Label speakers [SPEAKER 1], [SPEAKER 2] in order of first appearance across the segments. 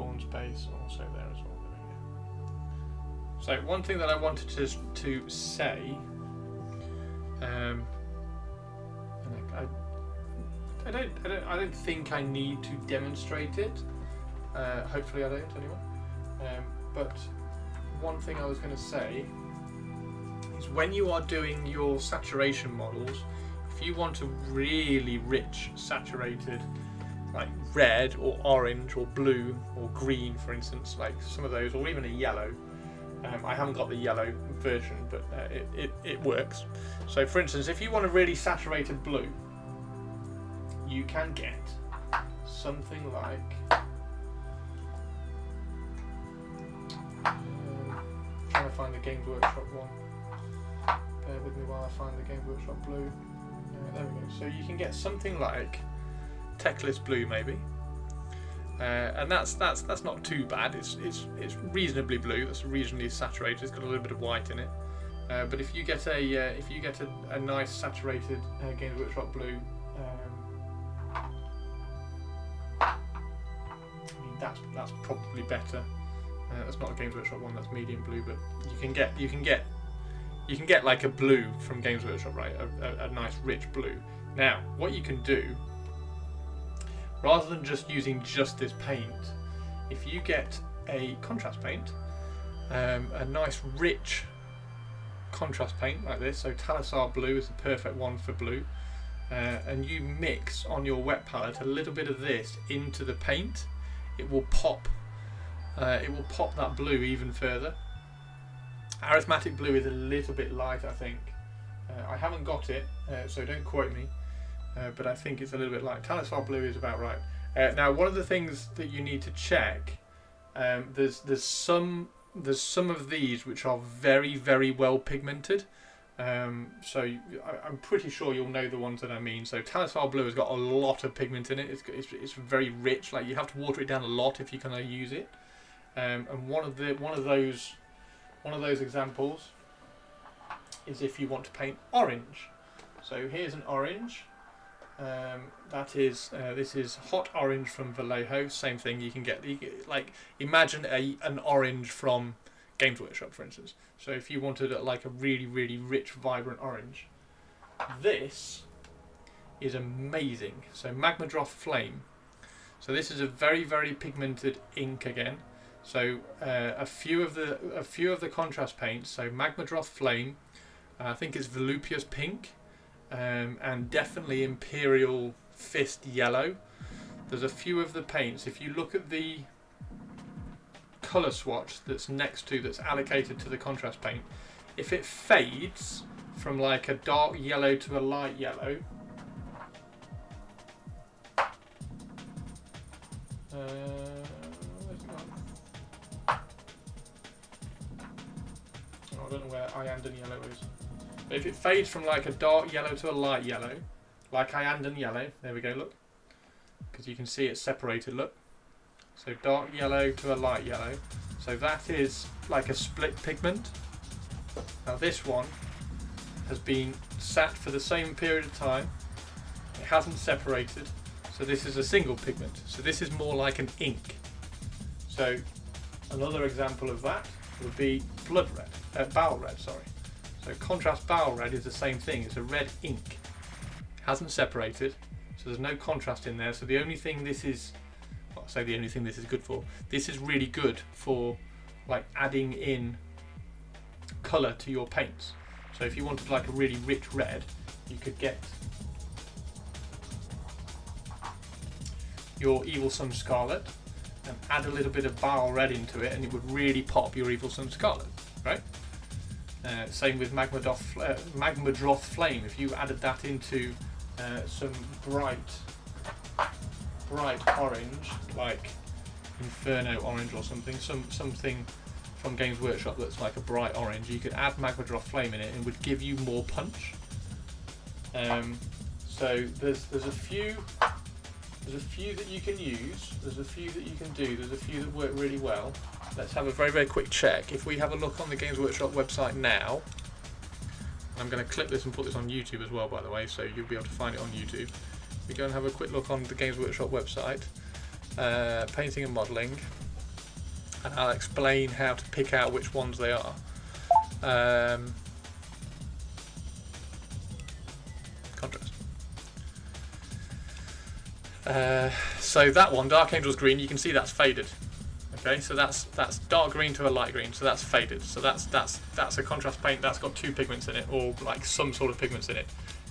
[SPEAKER 1] spawn space also there as well. So one thing that I wanted to say, and I don't think I need to demonstrate it. Hopefully I don't anyway. But one thing I was going to say is when you are doing your saturation models, if you want a really rich saturated, like red or orange or blue or green, for instance, like some of those, or even a yellow. I haven't got the yellow version, but it works. So for instance, if you want a really saturated blue, you can get something like trying to find the Games Workshop one. Bear with me while I find the Games Workshop blue. There we go. So you can get something like Techless blue maybe. And that's not too bad. It's reasonably blue. That's reasonably saturated. It's got a little bit of white in it. But if you get a nice saturated Games Workshop blue, I mean that's probably better. That's not a Games Workshop one. That's medium blue. But you can get like a blue from Games Workshop, right? A nice rich blue. Now, what you can do, rather than just using just this paint, if you get a contrast paint, a nice rich contrast paint like this, so Talassar blue is the perfect one for blue, and you mix on your wet palette a little bit of this into the paint, it will pop that blue even further. Arithmetic blue is a little bit light, I think. I haven't got it, so don't quote me. But I think it's a little bit light. Talassar blue is about right. Now, one of the things that you need to check, there's some of these which are very, very well pigmented. So I'm pretty sure you'll know the ones that I mean. So Talassar blue has got a lot of pigment in it. It's very rich. Like, you have to water it down a lot if you're going to use it. And one of those examples is if you want to paint orange. So here's an orange. This is hot orange from Vallejo. Same thing. You get like, imagine an orange from Games Workshop, for instance. So if you wanted like a really, really rich, vibrant orange, this is amazing. So Magmadroth Flame. So this is a very, very pigmented ink again. So a few of the contrast paints. So Magmadroth Flame. I think it's Voluptuous Pink. And definitely Imperial Fist Yellow. There's a few of the paints. If you look at the colour swatch that's allocated to the contrast paint, if it fades from like a dark yellow to a light yellow, where's it gone? I don't know where Iyanden Yellow is. If it fades from like a dark yellow to a light yellow, like Iyanden Yellow, there we go, look. Because you can see it's separated, look. So dark yellow to a light yellow. So that is like a split pigment. Now this one has been sat for the same period of time. It hasn't separated. So this is a single pigment. So this is more like an ink. So another example of that would be Bowel Red, sorry. So contrast Bowel Red is the same thing. It's a red ink. Hasn't separated, so there's no contrast in there. So the only thing this is, well, I say the only thing this is good for, this is really good for like adding in colour to your paints. So if you wanted like a really rich red, you could get your Evil Sunz Scarlet and add a little bit of Bowel Red into it, and it would really pop your Evil Sunz Scarlet, right? Same with Magmadroth Flame. If you added that into some bright orange, like Inferno orange or something from Games Workshop that's like a bright orange, you could add Magmadroth Flame in it and it would give you more punch. So there's a few that you can use, there's a few that you can do, there's a few that work really well. Let's have a very, very quick check. If we have a look on the Games Workshop website now, I'm going to clip this and put this on YouTube as well, by the way, so you'll be able to find it on YouTube. We go and have a quick look on the Games Workshop website, painting and modelling. and I'll explain how to pick out which ones they are. Contrast. So that one, Dark Angel's green, you can see that's faded. Okay, so that's dark green to a light green, so that's faded. So that's a contrast paint that's got 2 pigments in it, or like some sort of pigments in it.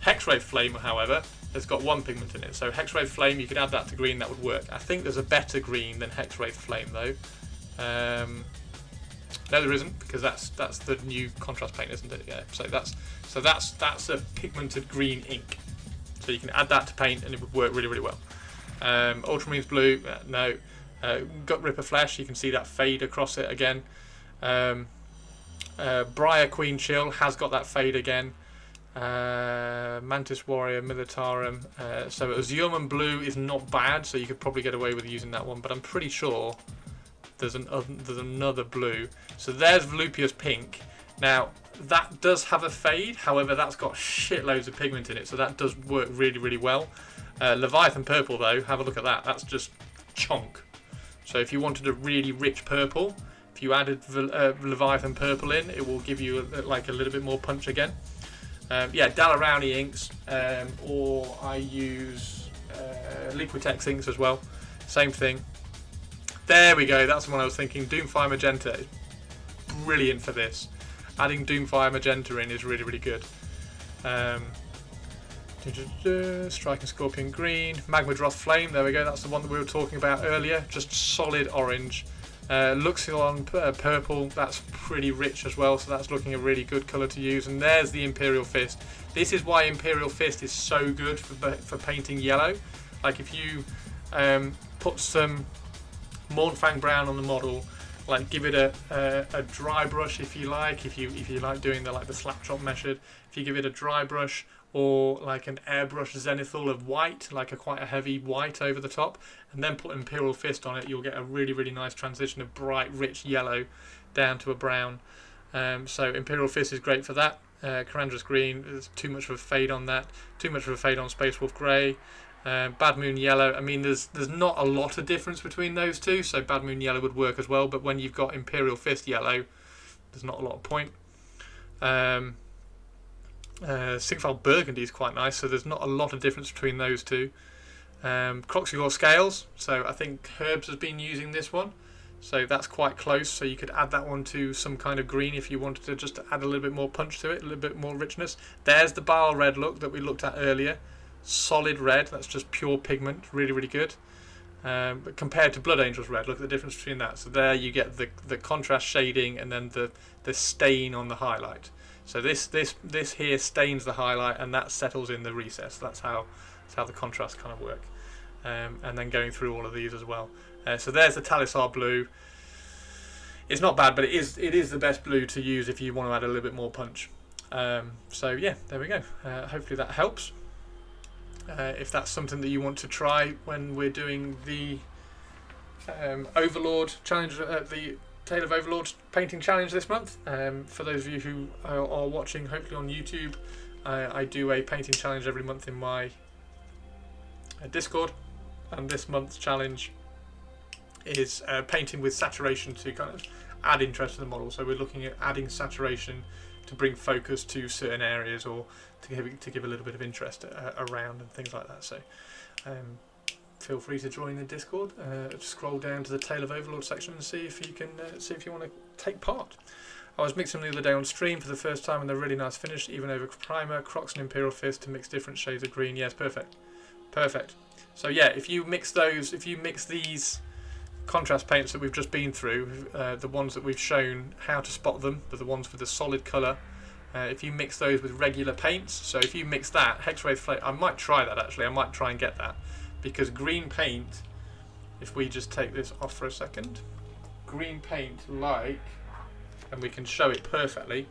[SPEAKER 1] Hexwraith Flame, however, has got 1 pigment in it. So Hexwraith Flame, you could add that to green, that would work. I think there's a better green than Hexwraith Flame though. No, there isn't, because that's the new contrast paint, isn't it? Yeah. So that's a pigmented green ink. So you can add that to paint, and it would work really, really well. Ultramarines Blue, no. Gut Ripper Flesh, you can see that fade across it again. Briar Queen Chill has got that fade again. Mantis Warrior Militarum. So Azurman Blue is not bad, so you could probably get away with using that one, but I'm pretty sure there's another blue. So there's Volupius Pink. Now that does have a fade, however that's got shitloads of pigment in it, so that does work really, really well. Leviathan Purple though, have a look at that, that's just chonk. So if you wanted a really rich purple, if you added Leviathan Purple in, it will give you like a little bit more punch again. Yeah, Dalarowni inks, or I use Liquitex inks as well, same thing. There we go, that's the one I was thinking. Doomfire Magenta is brilliant for this. Adding Doomfire Magenta in is really, really good. Striking Scorpion Green, Magmadroth Flame, there we go, that's the one that we were talking about earlier, just solid orange. Luxilon Purple, that's pretty rich as well, so that's looking a really good colour to use. And there's the Imperial Fist. This is why Imperial Fist is so good for painting yellow. Like if you put some Mournfang Brown on the model, like give it a dry brush if you like, if you like doing the slap chop method, if you give it a dry brush, or like an airbrush zenithal of white, like quite a heavy white over the top, and then put Imperial Fist on it, you'll get a really, really nice transition of bright, rich yellow down to a brown. So Imperial Fist is great for that. Karandras Green, there's too much of a fade on that, too much of a fade on Space Wolf Grey. Bad Moon Yellow, I mean there's not a lot of difference between those two, so Bad Moon Yellow would work as well, but when you've got Imperial Fist Yellow, there's not a lot of point. Sigval Burgundy is quite nice, so there's not a lot of difference between those two. Croxigore Scales, so I think Herbs has been using this one, so that's quite close, so you could add that one to some kind of green if you wanted to just add a little bit more punch to it, a little bit more richness. There's the Baal Red look that we looked at earlier, solid red, that's just pure pigment, really, really good. But compared to Blood Angel's Red, look at the difference between that. So there you get the contrast shading and then the stain on the highlight. So this here stains the highlight and that settles in the recess. That's how the contrasts kind of work. And then going through all of these as well. So there's the Talisar Blue. It's not bad, but it is the best blue to use if you want to add a little bit more punch. So yeah, there we go. Hopefully that helps. If that's something that you want to try when we're doing the Overlord challenge, the Tale of Overlord painting challenge this month. For those of you who are watching, hopefully on YouTube, I do a painting challenge every month in my Discord, and this month's challenge is painting with saturation to kind of add interest to the model. So we're looking at adding saturation to bring focus to certain areas, or to give a little bit of interest around and things like that. So feel free to join the Discord. Scroll down to the Tale of Overlord section and see if you can see if you want to take part. I was mixing them the other day on stream for the first time, and they're really nice finish, even over primer, Crocs and Imperial Fist to mix different shades of green. Yes, perfect. So yeah, if you mix these contrast paints that we've just been through, the ones that we've shown how to spot them, the ones with the solid colour, if you mix those with regular paints, so if you mix that, Hexwraith Flame, I might try that actually, I might try and get that, because green paint, if we just take this off for a second, green paint and we can show it perfectly,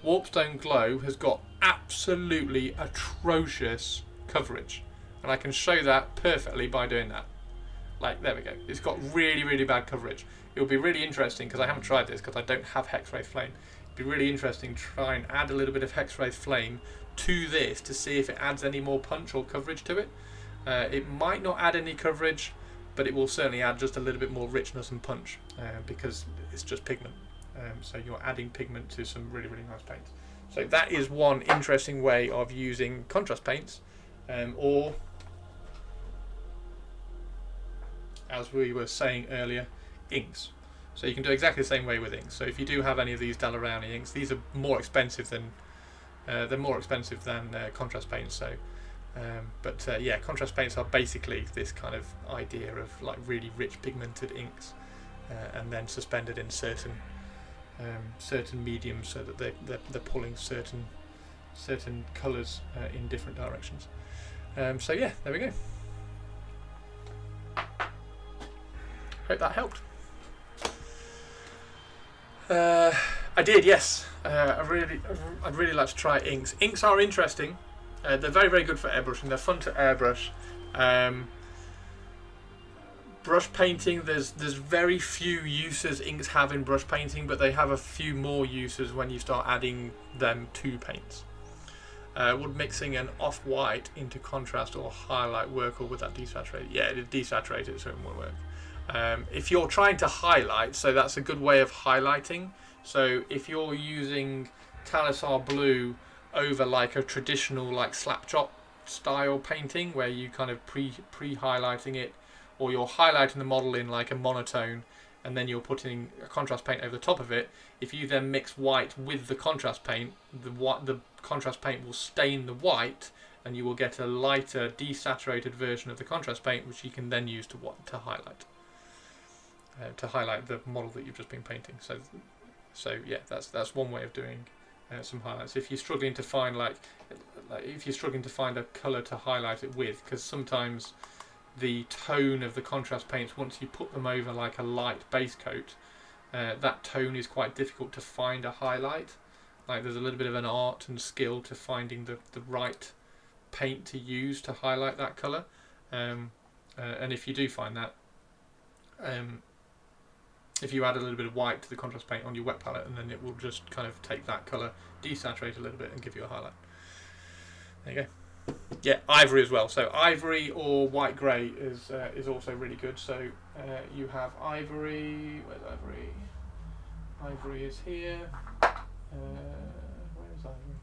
[SPEAKER 1] Warpstone Glow has got absolutely atrocious coverage, and I can show that perfectly by doing that. Like, there we go. It's got really, really bad coverage. It will be really interesting, because I haven't tried this, because I don't have Hexwraith Flame. It'd be really interesting to try and add a little bit of Hexwraith Flame to this to see if it adds any more punch or coverage to it. It might not add any coverage, but it will certainly add just a little bit more richness and punch because it's just pigment. So you're adding pigment to some really, really nice paints. So that is one interesting way of using contrast paints, or as we were saying earlier, inks. So you can do exactly the same way with inks. So if you do have any of these Daler-Rowney inks, these are more expensive than contrast paints. So, yeah, contrast paints are basically this kind of idea of like really rich pigmented inks, and then suspended in certain mediums, so that they're pulling certain colours in different directions. So yeah, there we go. Hope that helped. I did, yes. I'd really like to try inks. Inks are interesting. They're very, very good for airbrushing. They're fun to airbrush. Brush painting, there's very few uses inks have in brush painting, but they have a few more uses when you start adding them to paints. Would mixing an off-white into contrast or highlight work, or would that desaturate? Yeah, it'd desaturate it, so it won't work. If you're trying to highlight, so that's a good way of highlighting. So if you're using Talisar blue over like a traditional like slap chop style painting, where you kind of pre-highlighting it, or you're highlighting the model in like a monotone, and then you're putting a contrast paint over the top of it. If you then mix white with the contrast paint, the contrast paint will stain the white, and you will get a lighter desaturated version of the contrast paint, which you can then use to highlight. To highlight the model that you've just been painting. So yeah, that's one way of doing some highlights. If you're struggling to find a colour to highlight it with, because sometimes the tone of the contrast paints, once you put them over like a light base coat, that tone is quite difficult to find a highlight. Like there's a little bit of an art and skill to finding the right paint to use to highlight that colour. And if you do find that, if you add a little bit of white to the contrast paint on your wet palette, and then it will just kind of take that colour, desaturate a little bit, and give you a highlight. There you go. Yeah, ivory as well. So ivory or white grey is also really good. So you have ivory. Where's ivory? Ivory is here. Where is ivory?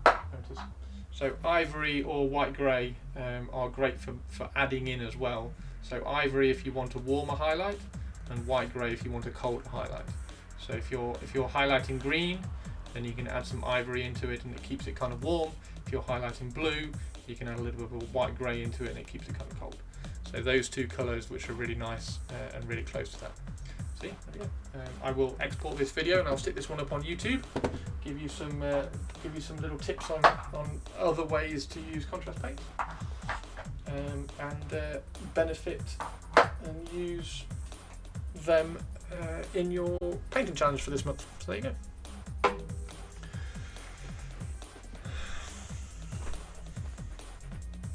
[SPEAKER 1] There it is. So ivory or white grey are great for adding in as well. So ivory if you want a warmer highlight, and white grey if you want a cold highlight. So if you're highlighting green, then you can add some ivory into it and it keeps it kind of warm. If you're highlighting blue, you can add a little bit of a white grey into it and it keeps it kind of cold. So those two colours, which are really nice and really close to that. See, there we go. I will export this video and I'll stick this one up on YouTube. Give you some little tips on other ways to use contrast paints, and benefit and use them in your painting challenge for this month. So there you go.